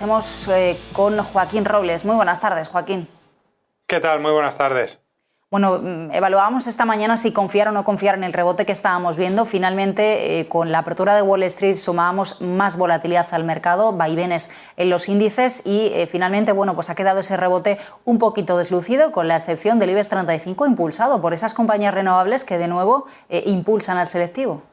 hacemos con Joaquín Robles. Muy buenas tardes, Joaquín. ¿Qué tal? Muy buenas tardes. Bueno, evaluábamos esta mañana si confiar o no confiar en el rebote que estábamos viendo. Finalmente, con la apertura de Wall Street sumábamos más volatilidad al mercado, vaivenes en los índices y finalmente, bueno, pues ha quedado ese rebote un poquito deslucido, con la excepción del IBEX 35, impulsado por esas compañías renovables que de nuevo impulsan al selectivo.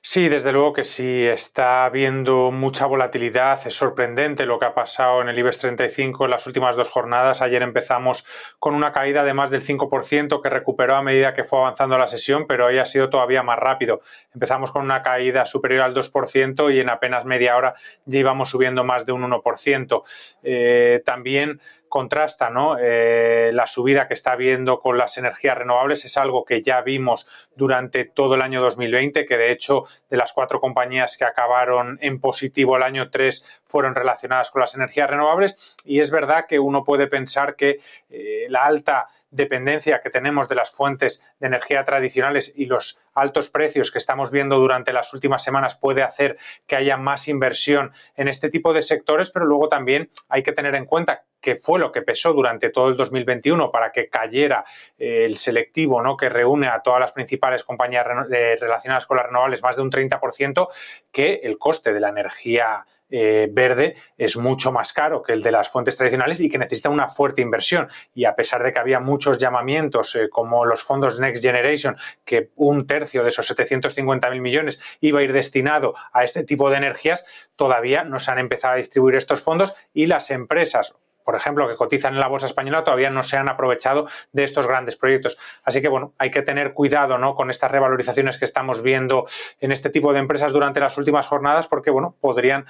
Sí, desde luego que sí, está habiendo mucha volatilidad, es sorprendente lo que ha pasado en el IBEX 35 en las últimas 2 jornadas. Ayer empezamos con una caída de más del 5% que recuperó a medida que fue avanzando la sesión, pero hoy ha sido todavía más rápido. Empezamos con una caída superior al 2% y en apenas media hora ya íbamos subiendo más de un 1%. También contrasta, ¿no? La subida que está habiendo con las energías renovables es algo que ya vimos durante todo el año 2020, que de hecho de las 4 compañías que acabaron en positivo el año 3 fueron relacionadas con las energías renovables, y es verdad que uno puede pensar que la alta dependencia que tenemos de las fuentes de energía tradicionales y los altos precios que estamos viendo durante las últimas semanas puede hacer que haya más inversión en este tipo de sectores, pero luego también hay que tener en cuenta que fue lo que pesó durante todo el 2021 para que cayera el selectivo, ¿no?, que reúne a todas las principales compañías relacionadas con las renovables, más de un 30%, que el coste de la energía verde es mucho más caro que el de las fuentes tradicionales y que necesita una fuerte inversión. Y a pesar de que había muchos llamamientos como los fondos Next Generation, que un tercio de esos 750.000 millones iba a ir destinado a este tipo de energías, todavía no se han empezado a distribuir estos fondos y las empresas, por ejemplo, que cotizan en la bolsa española, todavía no se han aprovechado de estos grandes proyectos. Así que, bueno, hay que tener cuidado, ¿no?, con estas revalorizaciones que estamos viendo en este tipo de empresas durante las últimas jornadas, porque, bueno, podrían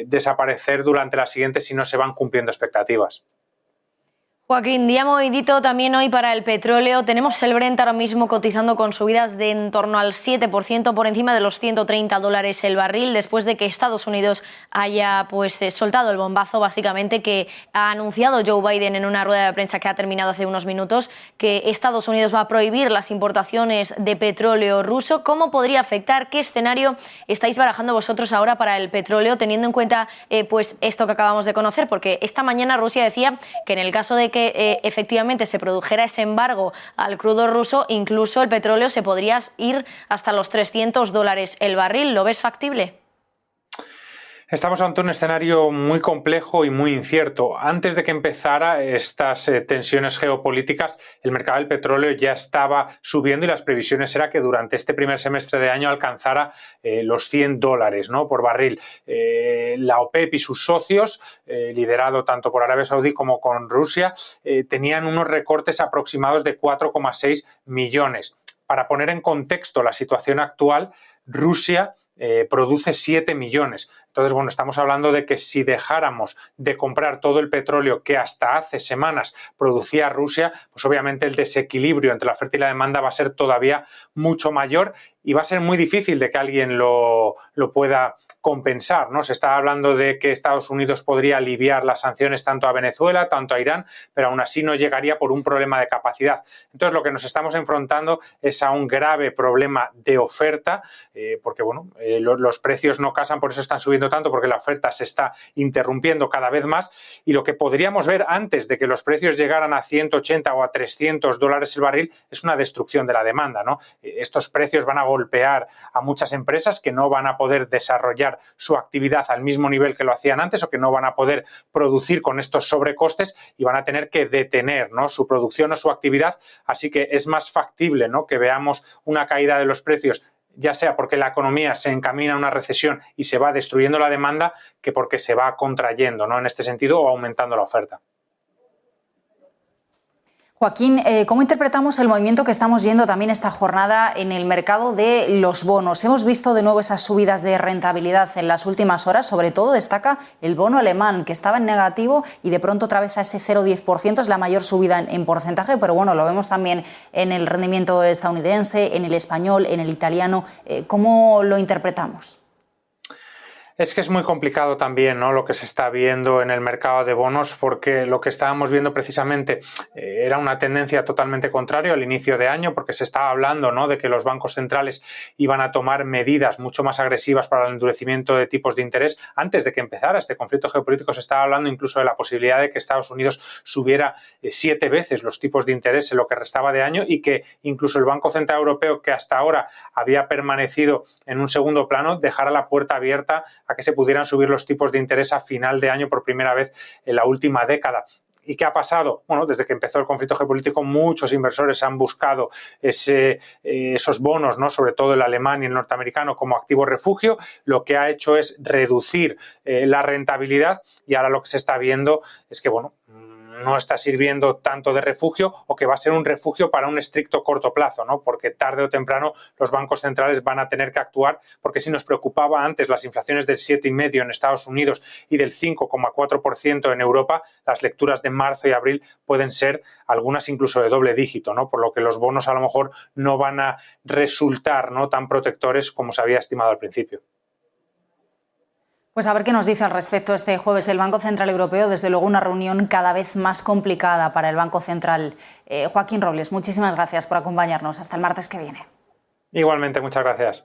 desaparecer durante las siguientes si no se van cumpliendo expectativas. Joaquín, día movidito también hoy para el petróleo. Tenemos el Brent ahora mismo cotizando con subidas de en torno al 7% por encima de los $130 el barril, después de que Estados Unidos haya soltado el bombazo básicamente que ha anunciado Joe Biden en una rueda de prensa que ha terminado hace unos minutos, que Estados Unidos va a prohibir las importaciones de petróleo ruso. ¿Cómo podría afectar? ¿Qué escenario estáis barajando vosotros ahora para el petróleo, teniendo en cuenta esto que acabamos de conocer? Porque esta mañana Rusia decía que en el caso de que efectivamente se produjera ese embargo al crudo ruso, incluso el petróleo se podría ir hasta los $300 el barril. ¿Lo ves factible? Estamos ante un escenario muy complejo y muy incierto. Antes de que empezara estas tensiones geopolíticas, el mercado del petróleo ya estaba subiendo y las previsiones eran que durante este primer semestre de año alcanzara los $100, ¿no?, por barril. La OPEP y sus socios, liderado tanto por Arabia Saudí como con Rusia, tenían unos recortes aproximados de 4,6 millones. Para poner en contexto la situación actual, Rusia produce 7 millones. Entonces, bueno, estamos hablando de que si dejáramos de comprar todo el petróleo que hasta hace semanas producía Rusia, pues obviamente el desequilibrio entre la oferta y la demanda va a ser todavía mucho mayor y va a ser muy difícil de que alguien lo pueda compensar, ¿no? Se está hablando de que Estados Unidos podría aliviar las sanciones tanto a Venezuela, tanto a Irán, pero aún así no llegaría por un problema de capacidad. Entonces, lo que nos estamos enfrentando es a un grave problema de oferta, porque, bueno, los precios no casan, por eso están subiendo tanto, porque la oferta se está interrumpiendo cada vez más, y lo que podríamos ver antes de que los precios llegaran a 180 o a $300 el barril es una destrucción de la demanda, ¿no? Estos precios van a golpear a muchas empresas que no van a poder desarrollar su actividad al mismo nivel que lo hacían antes, o que no van a poder producir con estos sobrecostes y van a tener que detener, ¿no?, su producción o su actividad. Así que es más factible, ¿no?, que veamos una caída de los precios, ya sea porque la economía se encamina a una recesión y se va destruyendo la demanda, que porque se va contrayendo, ¿no?, en este sentido, o aumentando la oferta. Joaquín, ¿cómo interpretamos el movimiento que estamos viendo también esta jornada en el mercado de los bonos? Hemos visto de nuevo esas subidas de rentabilidad en las últimas horas. Sobre todo destaca el bono alemán, que estaba en negativo y de pronto otra vez a ese 0,10%. Es la mayor subida en porcentaje, pero bueno, lo vemos también en el rendimiento estadounidense, en el español, en el italiano. ¿Cómo lo interpretamos? Es que es muy complicado también, ¿no?, lo que se está viendo en el mercado de bonos, porque lo que estábamos viendo precisamente era una tendencia totalmente contraria al inicio de año, porque se estaba hablando, ¿no?, de que los bancos centrales iban a tomar medidas mucho más agresivas para el endurecimiento de tipos de interés. Antes de que empezara este conflicto geopolítico se estaba hablando incluso de la posibilidad de que Estados Unidos subiera 7 veces los tipos de interés en lo que restaba de año y que incluso el Banco Central Europeo, que hasta ahora había permanecido en un segundo plano, dejara la puerta abierta a que se pudieran subir los tipos de interés a final de año por primera vez en la última década. ¿Y qué ha pasado? Bueno, desde que empezó el conflicto geopolítico, muchos inversores han buscado esos bonos, ¿no?, sobre todo el alemán y el norteamericano, como activo refugio. Lo que ha hecho es reducir la rentabilidad y ahora lo que se está viendo es que, bueno, no está sirviendo tanto de refugio o que va a ser un refugio para un estricto corto plazo, ¿no?, porque tarde o temprano los bancos centrales van a tener que actuar, porque si nos preocupaba antes las inflaciones del 7,5% en Estados Unidos y del 5,4% en Europa, las lecturas de marzo y abril pueden ser algunas incluso de doble dígito, ¿no?, por lo que los bonos a lo mejor no van a resultar, ¿no?, tan protectores como se había estimado al principio. Pues a ver qué nos dice al respecto este jueves el Banco Central Europeo. Desde luego una reunión cada vez más complicada para el Banco Central. Joaquín Robles, muchísimas gracias por acompañarnos. Hasta el martes que viene. Igualmente, muchas gracias.